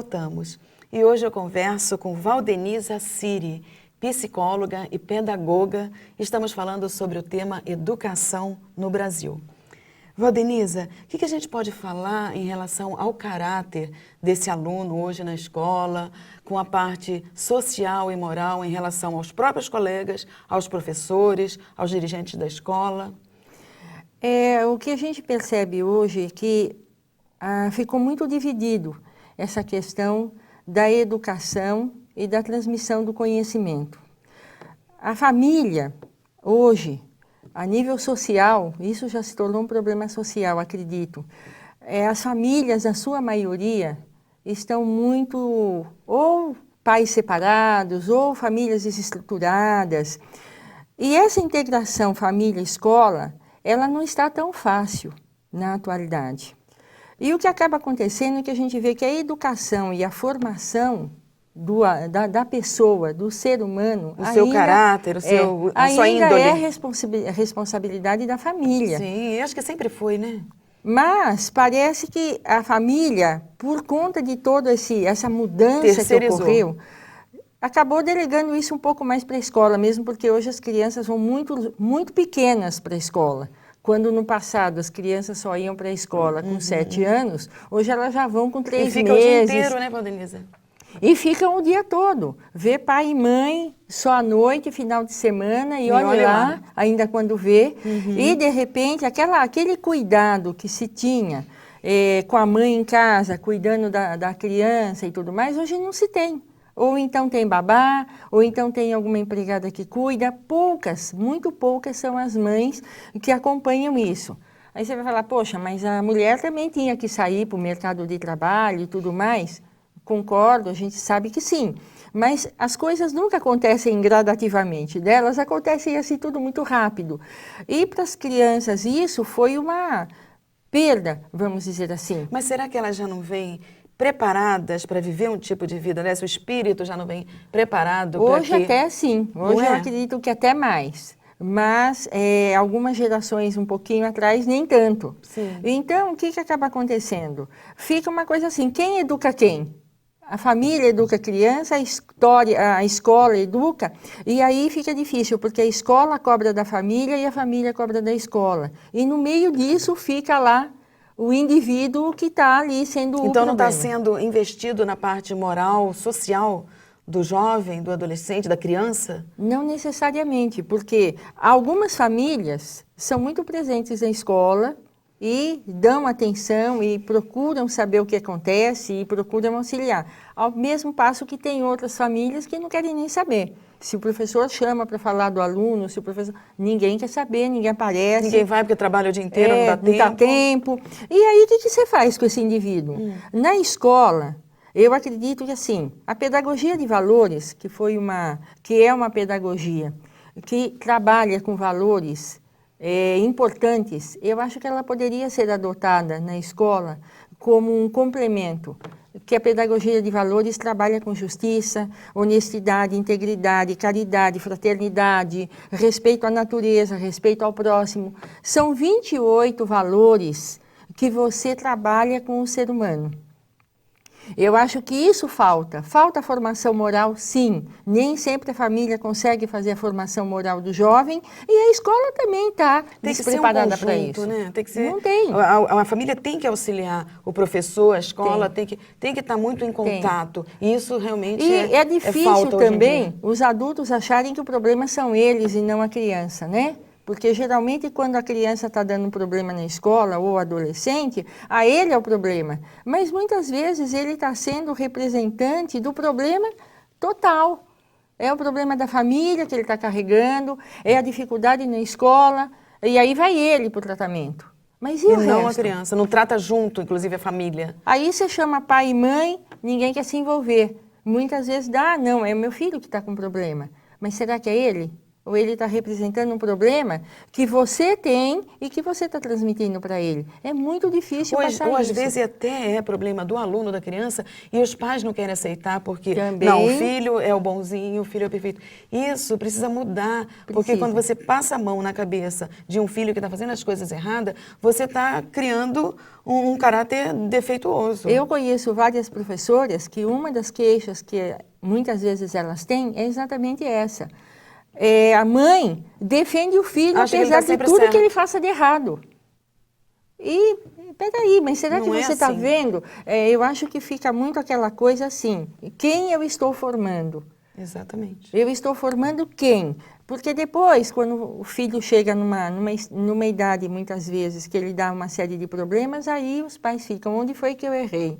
voltamos. E hoje eu converso com Valdenise Assiri, psicóloga e pedagoga. Estamos falando sobre o tema educação no Brasil. Valdenise, o que a gente pode falar em relação ao caráter desse aluno hoje na escola, com a parte social e moral em relação aos próprios colegas, aos professores, aos dirigentes da escola? O que a gente percebe hoje é que ficou muito dividido essa questão da educação e da transmissão do conhecimento. A família, hoje, a nível social, isso já se tornou um problema social, acredito. As famílias, na sua maioria, estão muito, ou pais separados, ou famílias desestruturadas. E essa integração família-escola, ela não está tão fácil na atualidade. E o que acaba acontecendo é que a gente vê que a educação e a formação da pessoa, do ser humano... O seu caráter, a sua índole. Ainda é responsabilidade da família. Sim, acho que sempre foi, né? Mas parece que a família, por conta de toda essa mudança que ocorreu, acabou delegando isso um pouco mais para a escola, mesmo porque hoje as crianças vão muito pequenas para a escola. Quando no passado as crianças só iam para a escola com 7 anos, hoje elas já vão com 3 meses. E fica o dia inteiro, né, Valdenise? E ficam o dia todo. Vê pai e mãe só à noite, final de semana, e olha lá, ainda quando vê. E, de repente, aquele cuidado que se tinha com a mãe em casa, cuidando da criança e tudo mais, hoje não se tem. Ou então tem babá, ou então tem alguma empregada que cuida. Poucas, muito poucas são as mães que acompanham isso. Aí você vai falar, poxa, mas a mulher também tinha que sair para o mercado de trabalho e tudo mais. Concordo, a gente sabe que sim. Mas as coisas nunca acontecem gradativamente, elas acontecem assim tudo muito rápido. E para as crianças isso foi uma perda, vamos dizer assim. Mas será que elas já não vêm preparadas para viver um tipo de vida, né? O espírito já não vem preparado para Hoje até sim, hoje eu acredito que até mais. Mas algumas gerações um pouquinho atrás, nem tanto. Sim. Então, o que acaba acontecendo? Fica uma coisa assim, quem educa quem? A família educa a criança, a escola educa, e aí fica difícil, porque a escola cobra da família e a família cobra da escola. E no meio disso fica lá o indivíduo que está ali sendo o problema. Então não está sendo investido na parte moral, social do jovem, do adolescente, da criança? Não necessariamente, porque algumas famílias são muito presentes na escola e dão atenção e procuram saber o que acontece e procuram auxiliar. Ao mesmo passo que tem outras famílias que não querem nem saber. Se o professor chama para falar do aluno, se o professor... ninguém quer saber, ninguém aparece. Ninguém vai porque trabalha o dia inteiro, não dá tempo. Não dá tempo. E aí o que você faz com esse indivíduo? Na escola, eu acredito que assim, a pedagogia de valores, que é uma pedagogia que trabalha com valores importantes, eu acho que ela poderia ser adotada na escola como um complemento, que a pedagogia de valores trabalha com justiça, honestidade, integridade, caridade, fraternidade, respeito à natureza, respeito ao próximo. São 28 valores que você trabalha com o ser humano. Eu acho que isso falta. Falta formação moral, sim. Nem sempre a família consegue fazer a formação moral do jovem e a escola também está despreparada para isso. Né? Tem que ser, não tem. A família tem que auxiliar o professor, a escola tem que estar muito em contato. E isso realmente é difícil falta também os adultos acharem que o problema são eles e não a criança, né? Porque geralmente quando a criança está dando um problema na escola ou adolescente, a ele é o problema. Mas muitas vezes ele está sendo representante do problema total. É o problema da família que ele está carregando, é a dificuldade na escola, e aí vai ele para o tratamento. Mas e o resto? Não a criança, não trata junto, inclusive a família. Aí você chama pai e mãe, ninguém quer se envolver. Muitas vezes não, é o meu filho que está com problema. Mas será que é ele? ou ele está representando um problema que você tem e que você está transmitindo para ele. É muito difícil passar Ou às isso. vezes até é problema do aluno, da criança, e os pais não querem aceitar porque, Também. não, o filho é o bonzinho, o filho é o perfeito. Isso precisa mudar, porque quando você passa a mão na cabeça de um filho que está fazendo as coisas erradas, você está criando um caráter defeituoso. Eu conheço várias professoras que uma das queixas que muitas vezes elas têm é exatamente essa. A mãe defende o filho apesar de tudo que ele faça de errado. E, peraí, mas será que você está vendo? Eu acho que fica muito aquela coisa assim, quem eu estou formando? Exatamente. Eu estou formando quem? Porque depois, quando o filho chega numa idade, muitas vezes, que ele dá uma série de problemas, aí os pais ficam, onde foi que eu errei?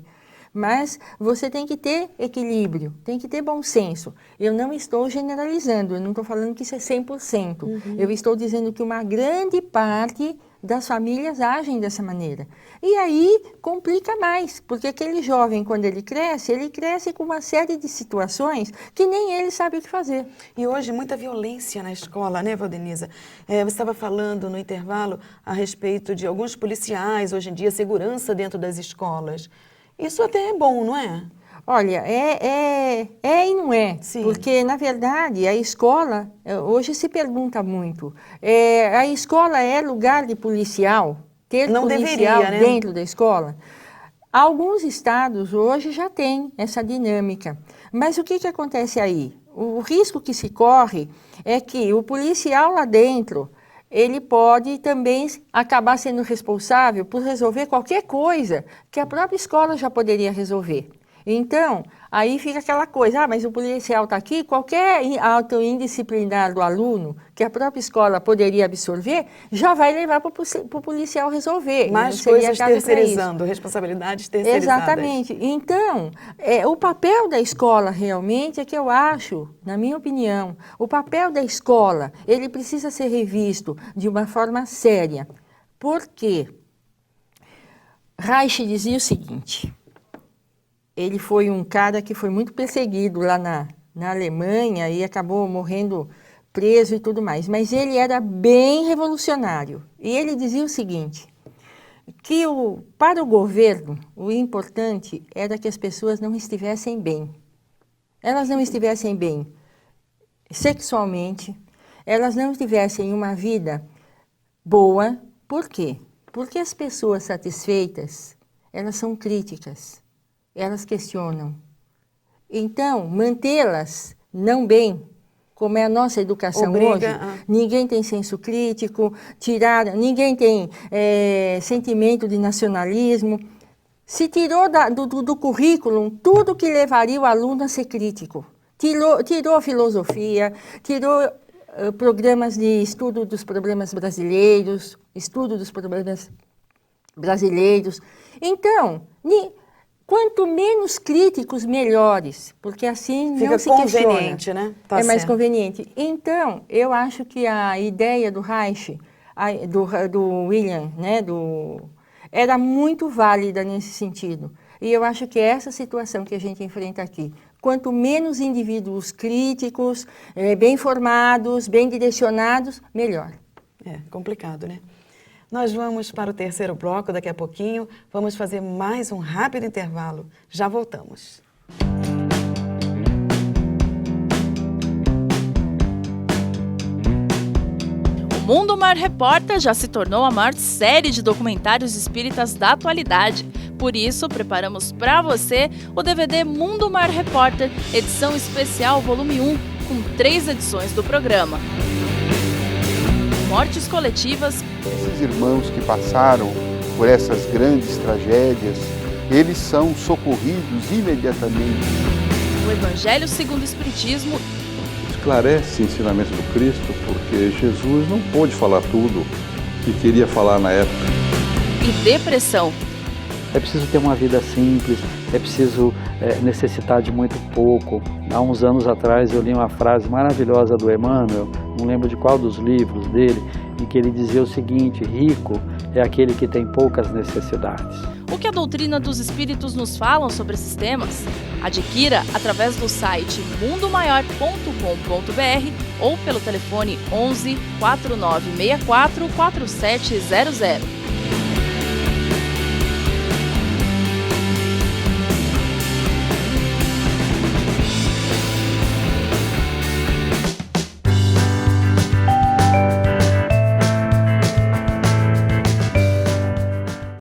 Mas você tem que ter equilíbrio, tem que ter bom senso. Eu não estou generalizando, eu não estou falando que isso é 100%. Eu estou dizendo que uma grande parte das famílias agem dessa maneira. E aí complica mais, porque aquele jovem, quando ele cresce com uma série de situações que nem ele sabe o que fazer. E hoje muita violência na escola, né, Valdeniza? Você estava falando no intervalo a respeito de alguns policiais, hoje em dia, segurança dentro das escolas. Isso até é bom, não é? Olha, é e não é. Sim. Porque, na verdade, a escola, hoje se pergunta muito, a escola é lugar de policial? Ter não policial deveria, né? Dentro da escola? Alguns estados hoje já têm essa dinâmica. Mas o que acontece aí? O risco que se corre é que o policial lá dentro, ele pode também acabar sendo responsável por resolver qualquer coisa que a própria escola já poderia resolver. Então, aí fica aquela coisa, mas o policial está aqui, qualquer ato indisciplinar do aluno que a própria escola poderia absorver, já vai levar para o policial resolver. Mais coisas terceirizando, responsabilidades terceirizadas. Exatamente. Então, o papel da escola realmente é que eu acho, na minha opinião, o papel da escola, ele precisa ser revisto de uma forma séria. Por quê? Reich dizia o seguinte... Ele foi um cara que foi muito perseguido lá na Alemanha e acabou morrendo preso e tudo mais. Mas ele era bem revolucionário. E ele dizia o seguinte, que para o governo, o importante era que as pessoas não estivessem bem. Elas não estivessem bem sexualmente, elas não tivessem uma vida boa. Por quê? Porque as pessoas satisfeitas, elas são críticas. Elas questionam. Então, mantê-las não bem, como é a nossa educação hoje, ninguém tem senso crítico, ninguém tem sentimento de nacionalismo. Se tirou do currículo tudo que levaria o aluno a ser crítico. Tirou a filosofia, tirou programas de estudo dos problemas brasileiros, Então, quanto menos críticos, melhores, porque assim fica não se conveniente, questiona. Né? Tá mais conveniente. Então, eu acho que a ideia do Reich, do William, né, era muito válida nesse sentido. E eu acho que é essa situação que a gente enfrenta aqui. Quanto menos indivíduos críticos, bem formados, bem direcionados, melhor. É complicado, né? Nós vamos para o terceiro bloco daqui a pouquinho. Vamos fazer mais um rápido intervalo. Já voltamos. O Mundo Maior Repórter já se tornou a maior série de documentários espíritas da atualidade. Por isso, preparamos para você o DVD Mundo Maior Repórter, edição especial volume 1, com 3 edições do programa. Mortes coletivas. Esses irmãos que passaram por essas grandes tragédias, eles são socorridos imediatamente. O Evangelho segundo o Espiritismo. Esclarece o ensinamento do Cristo, porque Jesus não pôde falar tudo que queria falar na época. E depressão. É preciso ter uma vida simples, é preciso necessitar de muito pouco. Há uns anos atrás eu li uma frase maravilhosa do Emmanuel, não lembro de qual dos livros dele, em que ele dizia o seguinte: rico é aquele que tem poucas necessidades. O que a doutrina dos espíritos nos falam sobre esses temas? Adquira através do site mundomaior.com.br ou pelo telefone 11 4964 4700.